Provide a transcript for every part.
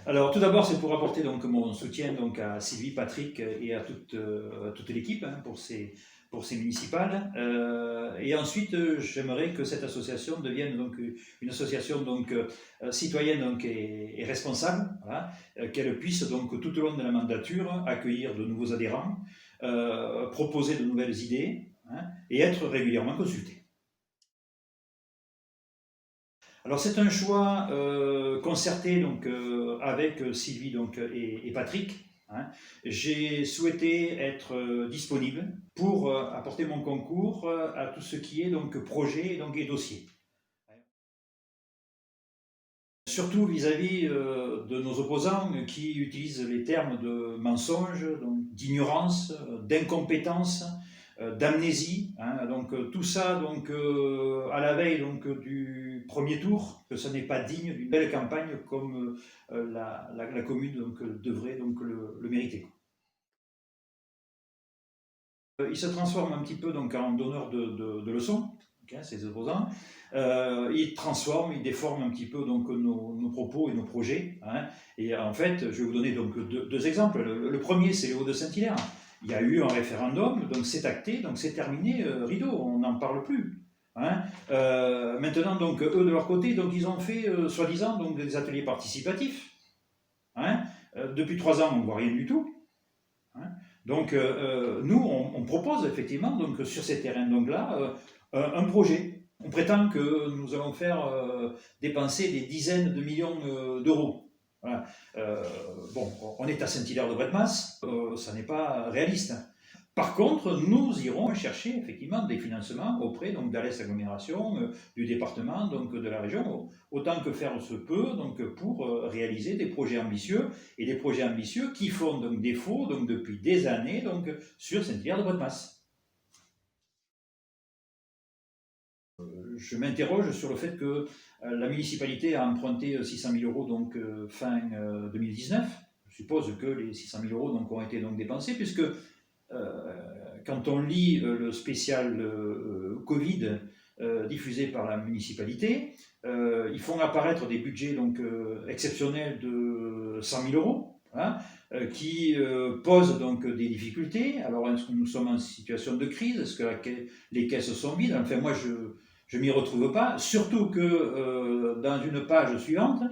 Alors tout d'abord, c'est pour apporter donc mon soutien donc à Sylvie, Patrick et à toute l'équipe pour ces municipales. Et ensuite, j'aimerais que cette association devienne donc une association donc citoyenne donc et responsable, voilà, qu'elle puisse donc tout au long de la mandature accueillir de nouveaux adhérents, proposer de nouvelles idées, hein, et être régulièrement consultée. Alors c'est un choix concerté donc, avec Sylvie donc, et Patrick. Hein. J'ai souhaité être disponible pour apporter mon concours à tout ce qui est donc, projet donc, et dossier. Surtout vis-à-vis de nos opposants qui utilisent les termes de mensonge, d'ignorance, d'incompétence, d'amnésie. Hein, donc tout ça donc, à la veille donc, du premier tour, que ce n'est pas digne d'une belle campagne comme la commune donc, devrait donc, le mériter. Il se transforme un petit peu donc, en donneur de leçons, okay, ces opposants. Il transforme, il déforme un petit peu donc, nos propos et nos projets. Hein. Et en fait, je vais vous donner donc, deux exemples. Le premier, c'est les Hauts-de-Saint-Hilaire. Il y a eu un référendum, donc c'est acté, donc c'est terminé, rideau, on n'en parle plus. Hein. Maintenant, donc, eux de leur côté, donc, ils ont fait, soi-disant, donc, des ateliers participatifs. Hein. Depuis 3 ans, on ne voit rien du tout. Hein. Donc, nous, on propose effectivement donc, sur ces terrains là un projet. On prétend que nous allons faire dépenser des dizaines de millions d'euros. Voilà. Bon, on est à Saint-Hilaire-de-Brethmas, ça n'est pas réaliste. Par contre, nous irons chercher effectivement des financements auprès donc d'Alès Agglomération, du département, donc de la région, autant que faire se peut, donc pour réaliser des projets ambitieux et des projets ambitieux qui font donc défaut donc depuis des années donc sur Saint-Hilaire-de-Brethmas. Je m'interroge sur le fait que la municipalité a emprunté 600 000 euros donc fin 2019. Je suppose que les 600 000 euros donc ont été donc dépensés puisque quand on lit le spécial Covid diffusé par la municipalité, ils font apparaître des budgets donc, exceptionnels de 100 000 euros, hein, qui posent donc des difficultés. Alors, est-ce que nous sommes en situation de crise? Est-ce que les caisses sont vides? Enfin, moi, je ne m'y retrouve pas. Surtout que dans une page suivante,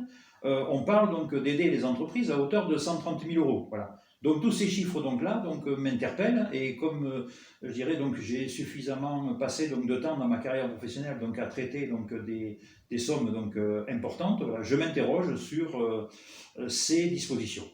on parle donc d'aider les entreprises à hauteur de 130 000 euros. Voilà. Donc tous ces chiffres donc là donc m'interpellent et comme je dirais donc j'ai suffisamment passé donc de temps dans ma carrière professionnelle donc à traiter donc des sommes donc importantes, voilà, je m'interroge sur ces dispositions.